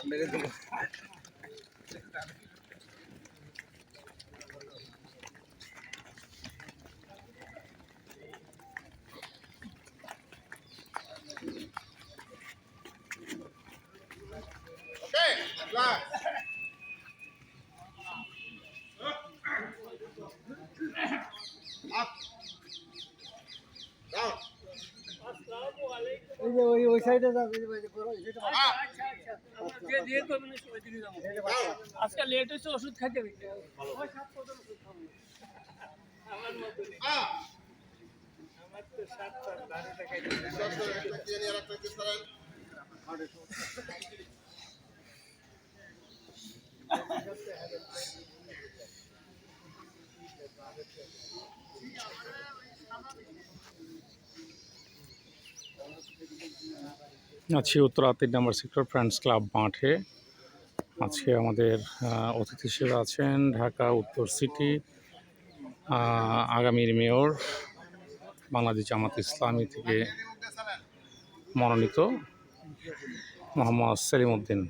মেরে দেবো। ওই সাইডে আজকে লেট হচ্ছে, ওষুধ খাইতে হবে। আমার তো 7-12টা খাইতে আছি উত্তরা 3 নম্বর সেক্টর ফ্রেন্ডস ক্লাব মাঠে। আজকে আমাদের অতিথি হিসেবে আছেন ঢাকা উত্তর সিটি আগামীর মেয়র, বাংলাদেশ জামাত ইসলামী থেকে মনোনীত মোহাম্মদ সেলিম উদ্দিন।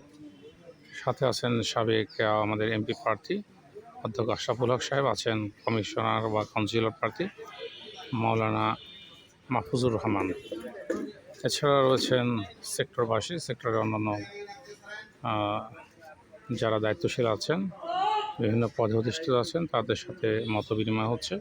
সাথে আছেন সাবেক আমাদের এমপি প্রার্থী অধ্যক্ষ আশরাফুল হক সাহেব, আছেন কমিশনার বা কাউন্সিলর প্রার্থী মাওলানা মাহফুজুর রহমান। এছাড়া রয়েছেন সেক্টরবাসী, সেক্টরের অন্যান্য যারা দায়িত্বশীল আছেন, বিভিন্ন পদে অধিষ্ঠিত আছেন, তাদের সাথে মত বিনিময় হচ্ছে।